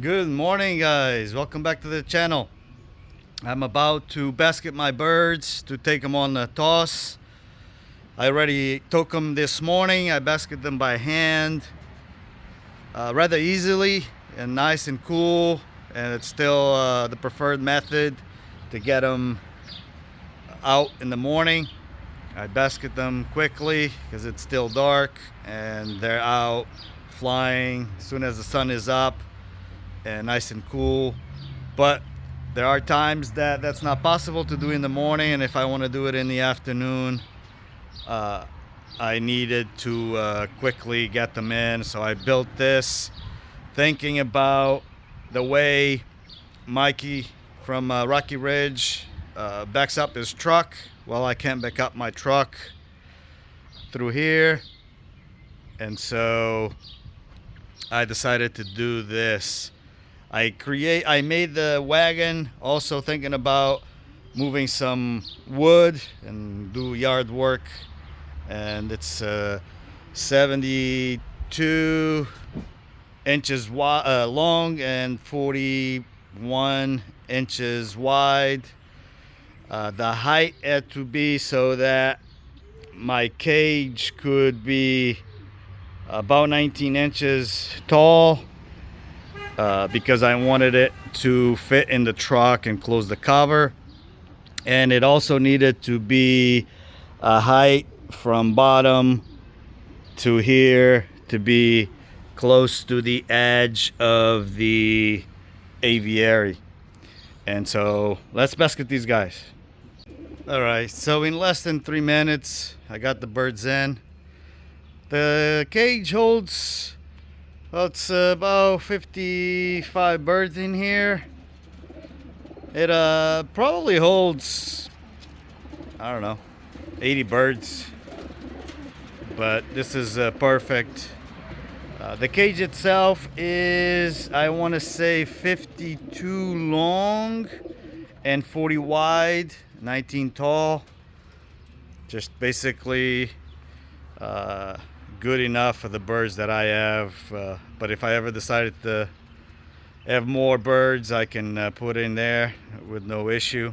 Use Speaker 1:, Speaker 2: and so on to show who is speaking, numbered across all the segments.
Speaker 1: Good morning, guys. Welcome back to the channel. I'm about to basket my birds to take them on the toss. I already took them this morning. I basket them by hand rather easily and nice and cool, and it's still the preferred method to get them out in the morning. I basket them quickly because it's still dark and they're out flying as soon as the sun is up and nice and cool. But there are times that that's not possible to do in the morning, and if I want to do it in the afternoon, I needed to quickly get them in. So I built this thinking about the way Mikey from Rocky Ridge backs up his truck. Well, I can't back up my truck through here, and so I decided to do this. I made the wagon also thinking about moving some wood and do yard work, and it's 72 inches long and 41 inches wide. The height had to be so that my cage could be about 19 inches tall, because I wanted it to fit in the truck and close the cover. And it also needed to be a height from bottom to here to be close to the edge of the aviary. And so let's basket these guys. All right, so in less than 3 minutes I got the birds in. The cage holds, well, it's about 55 birds in here. It probably holds, I don't know, 80 birds, but this is perfect. The cage itself is, I want to say, 52 long and 40 wide, 19 tall. Just basically good enough for the birds that I have, but if I ever decided to have more birds, I can put in there with no issue,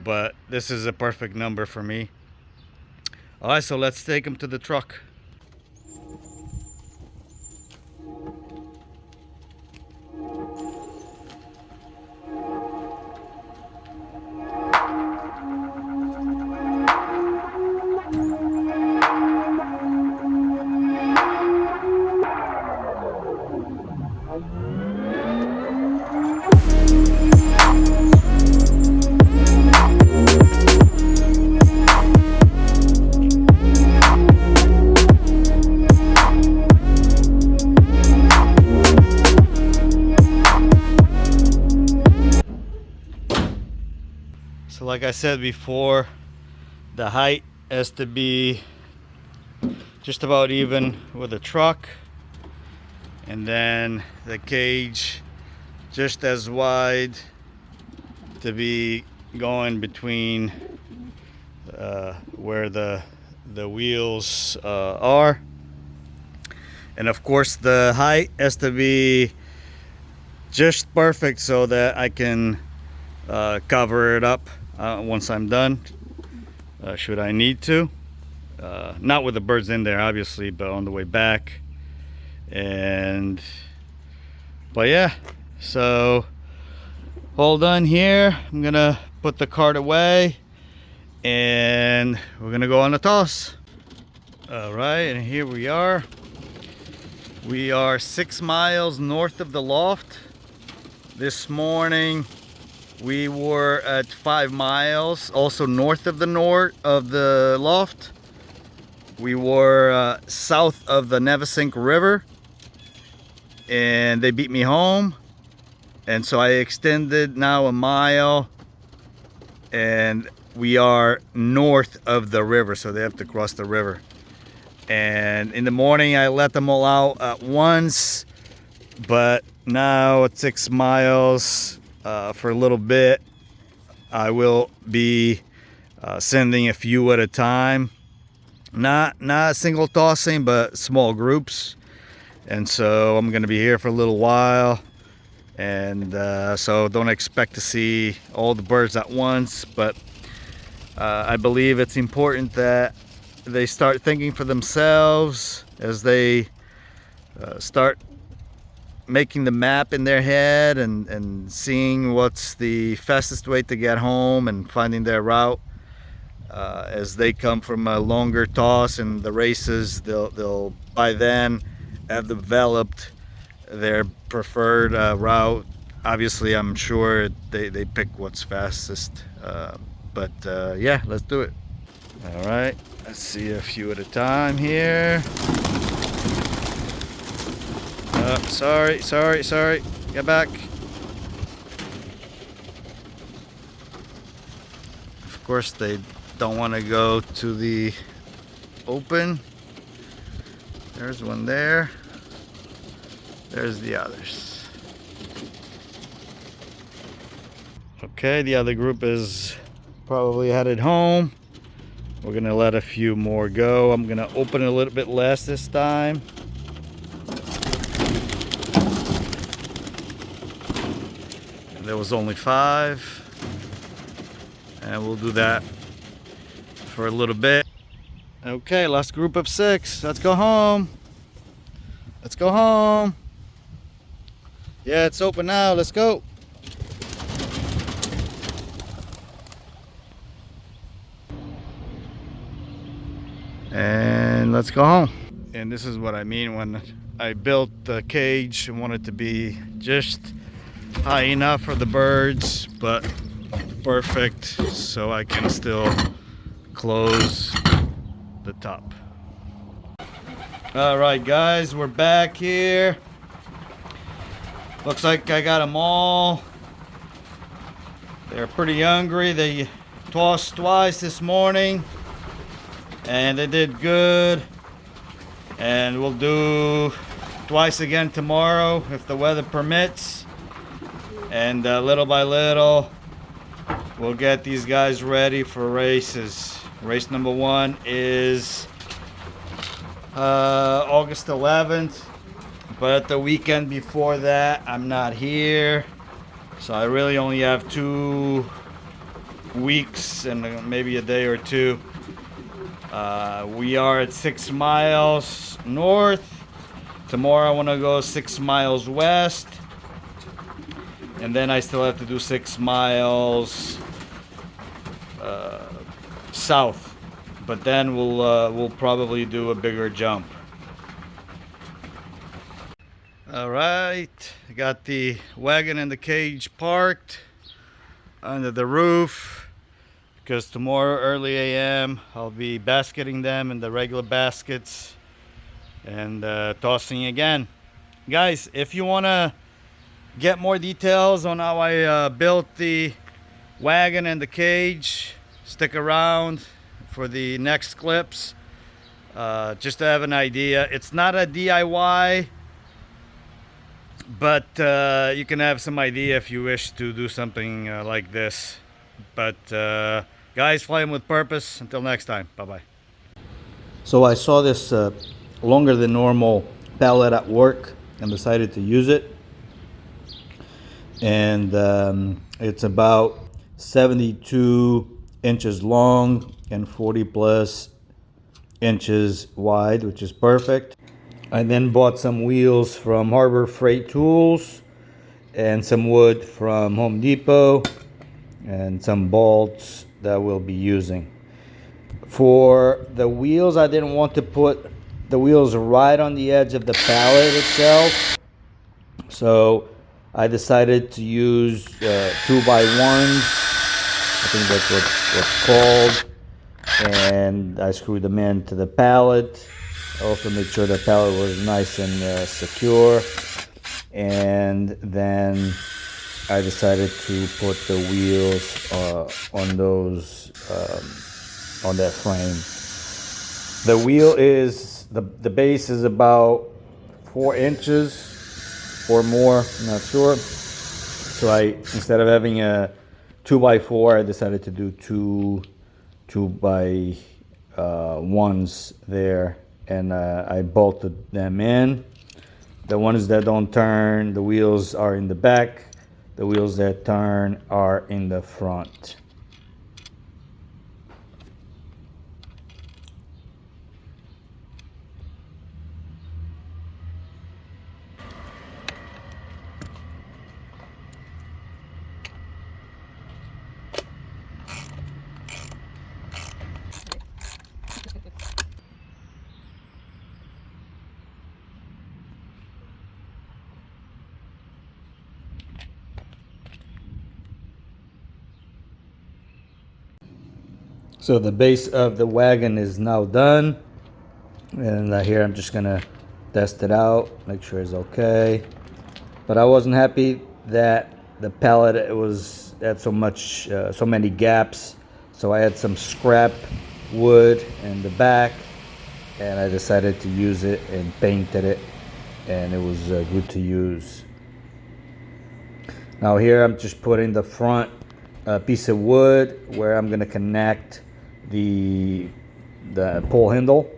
Speaker 1: but this is a perfect number for me. All right, so let's take them to the truck. So like I said before, the height has to be just about even with the truck, and then the cage just as wide to be going between where the wheels are. And of course the height has to be just perfect so that I can cover it up once I'm done, should I need to. Not with the birds in there obviously, but on the way back. But yeah, so all done here. I'm gonna put the cart away and we're gonna go on the toss. All right, and here we are. We are 6 miles north of the Loft. This morning we were at 5 miles, also north of the Loft. We were south of the Navesink River, and they beat me home, and so I extended now 1 mile, and we are north of the river, so they have to cross the river. And in the morning I let them all out at once, but now at 6 miles, for a little bit I will be sending a few at a time, not single tossing, but small groups. And so I'm going to be here for a little while, and so don't expect to see all the birds at once, but I believe it's important that they start thinking for themselves as they start making the map in their head and seeing what's the fastest way to get home and finding their route. As they come from a longer toss and the races, they'll by then have developed their preferred route. Obviously, I'm sure they pick what's fastest, but yeah, let's do it. All right, let's see a few at a time here. Sorry, get back. Of course, they don't want to go to the open. There's one there. There's the others. Okay, the other group is probably headed home. We're gonna let a few more go. I'm gonna open a little bit less this time. And there was only 5. And we'll do that for a little bit. Okay, last group of 6. Let's go home. Let's go home. Yeah, it's open now. Let's go. And let's go home. And this is what I mean when I built the cage and wanted to be just high enough for the birds, but perfect so I can still close the top. All right, guys, we're back here. Looks like I got them all. They're pretty hungry. They tossed twice this morning and they did good. And we'll do twice again tomorrow if the weather permits. And little by little, we'll get these guys ready for races. Race number 1 is August 11th. But the weekend before that, I'm not here. So I really only have 2 weeks and maybe a day or 2. We are at 6 miles north. Tomorrow I want to go 6 miles west. And then I still have to do 6 miles south. But then we'll probably do a bigger jump. All right, I got the wagon and the cage parked under the roof because tomorrow early AM I'll be basketing them in the regular baskets and tossing again. Guys, if you want to get more details on how I built the wagon and the cage, stick around for the next clips just to have an idea. It's not a DIY, but you can have some idea if you wish to do something like this. But guys, flying with purpose. Until next time, bye-bye. So I saw this longer than normal pallet at work and decided to use it. And it's about 72 inches long and 40 plus inches wide, which is perfect. I then bought some wheels from Harbor Freight Tools and some wood from Home Depot and some bolts that we'll be using. For the wheels, I didn't want to put the wheels right on the edge of the pallet itself, so I decided to use 2x1s. I think that's what's called. And I screwed them into the pallet. I also made sure the pallet was nice and secure. And then I decided to put the wheels on those on that frame. The wheel is the base is about 4 inches or more. I'm not sure. So instead of having a 2x4, I decided to do two by ones there, and I bolted them in. The ones that don't turn, the wheels are in the back. The wheels that turn are in the front. So the base of the wagon is now done. And here I'm just gonna test it out, make sure it's okay. But I wasn't happy that the pallet had so many gaps. So I had some scrap wood in the back, and I decided to use it and painted it, and it was good to use. Now here I'm just putting the front piece of wood where I'm gonna connect the pole handle.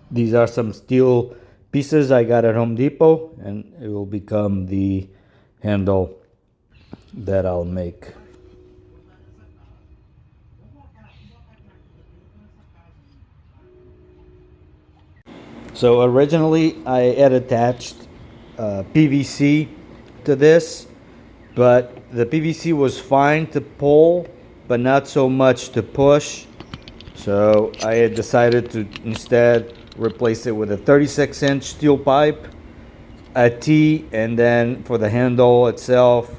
Speaker 1: These are some steel pieces I got at Home Depot, and it will become the handle that I'll make. So originally I had attached PVC to this, but the PVC was fine to pull, but not so much to push. So I had decided to instead replace it with a 36-inch steel pipe, a T, and then for the handle itself,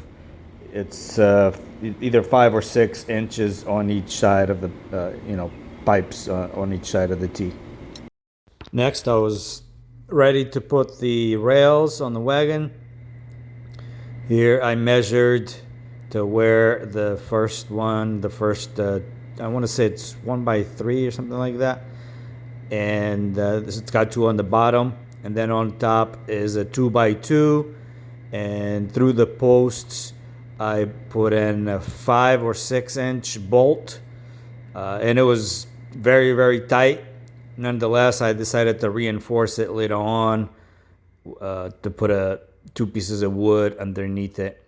Speaker 1: it's either 5 or 6 inches on each side of the pipes on each side of the T. Next, I was ready to put the rails on the wagon. Here I measured to where the first, I want to say it's 1x3 or something like that. And it's got 2 on the bottom. And then on top is a 2x2. And through the posts, I put in a 5 or 6 inch bolt. And it was very, very tight. Nonetheless, I decided to reinforce it later on to put 2 pieces of wood underneath it.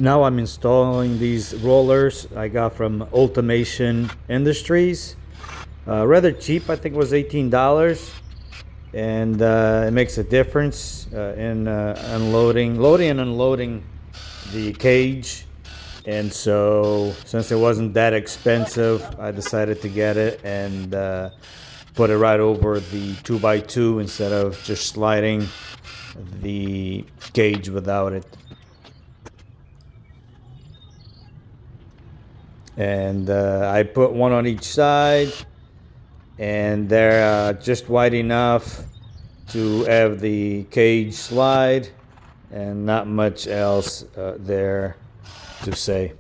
Speaker 1: Now I'm installing these rollers I got from Ultimation Industries. Rather cheap, I think it was $18. And it makes a difference in loading and unloading the cage. And so, since it wasn't that expensive, I decided to get it and put it right over the 2x2 instead of just sliding the cage without it. And I put one on each side, and they're just wide enough to have the cage slide, and not much else there to say.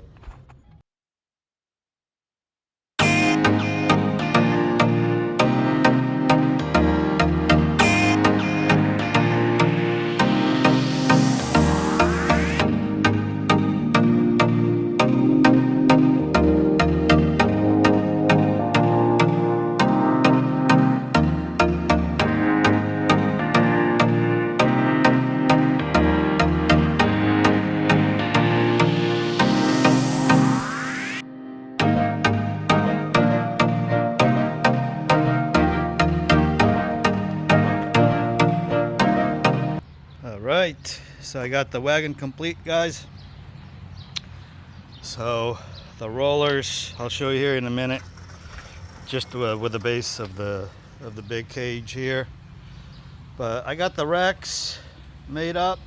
Speaker 1: All right, so I got the wagon complete, guys. So the rollers, I'll show you here in a minute, just with the base of the big cage here. But I got the racks made up.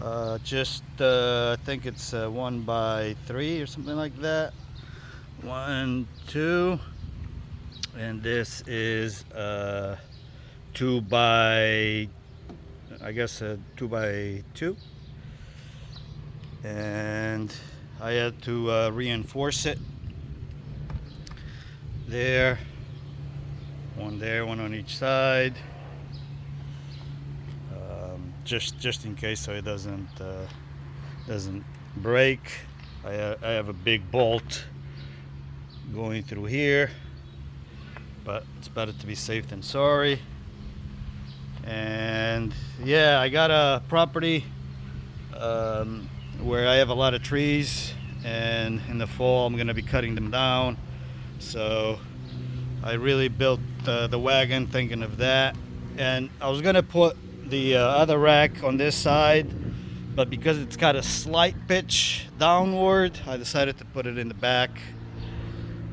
Speaker 1: I think it's 1x3 or something like that. 1, 2, and this is 2x, I guess 2x2. And I had to reinforce it. There, one on each side, just in case, so it doesn't break. I have a big bolt going through here, but it's better to be safe than sorry. And yeah, I got a property where I have a lot of trees, and in the fall I'm gonna be cutting them down. So I really built the wagon thinking of that. And I was gonna put the other rack on this side, but because it's got a slight pitch downward, I decided to put it in the back.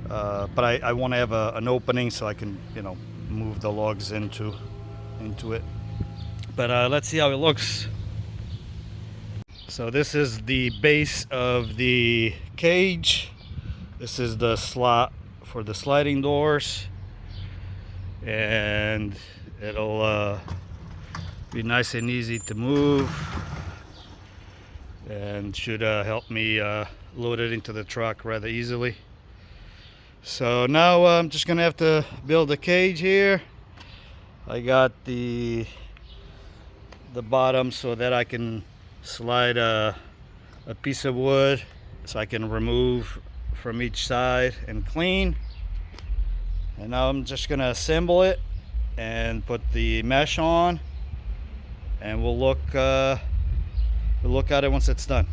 Speaker 1: But I want to have an opening so I can, you know, move the logs into it. But let's see how it looks. So this is the base of the cage. This is the slot for the sliding doors, and it'll be nice and easy to move, and should help me load it into the truck rather easily. So now I'm just gonna have to build a cage here. I got the bottom so that I can slide a piece of wood so I can remove from each side and clean. And now I'm just gonna assemble it and put the mesh on, and we'll look at it once it's done.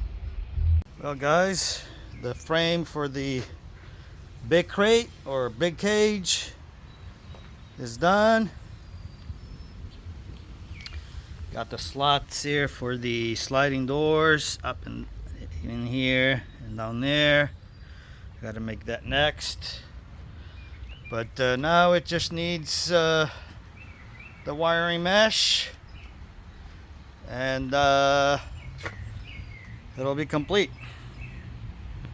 Speaker 1: Well guys, the frame for the big crate or big cage is done. Got the slots here for the sliding doors up in here and down there. Got to make that next. But now it just needs the wiring mesh, and it'll be complete.